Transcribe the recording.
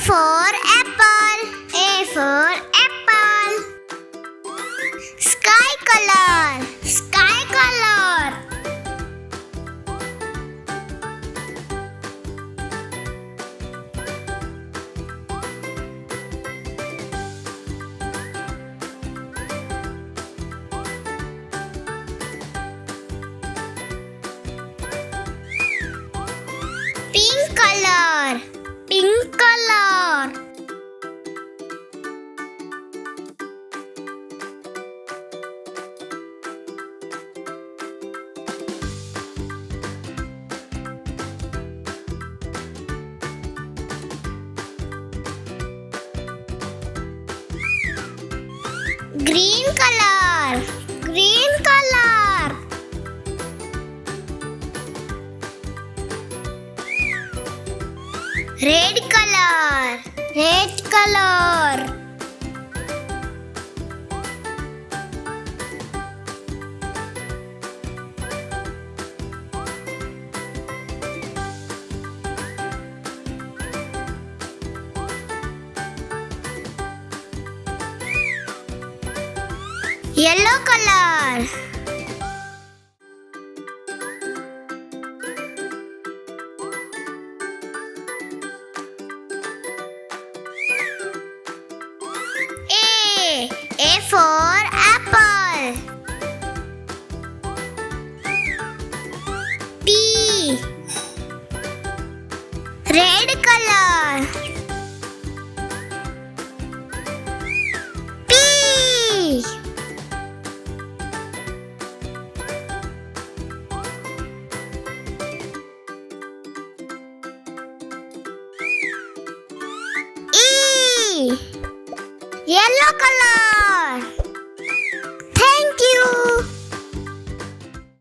for apple. A for apple. Sky color. Sky color. Pink color. Pink color. Green color. Green color. Red color. Red color. Yellow color. A for apple. P. Red color. P. E. Yellow color.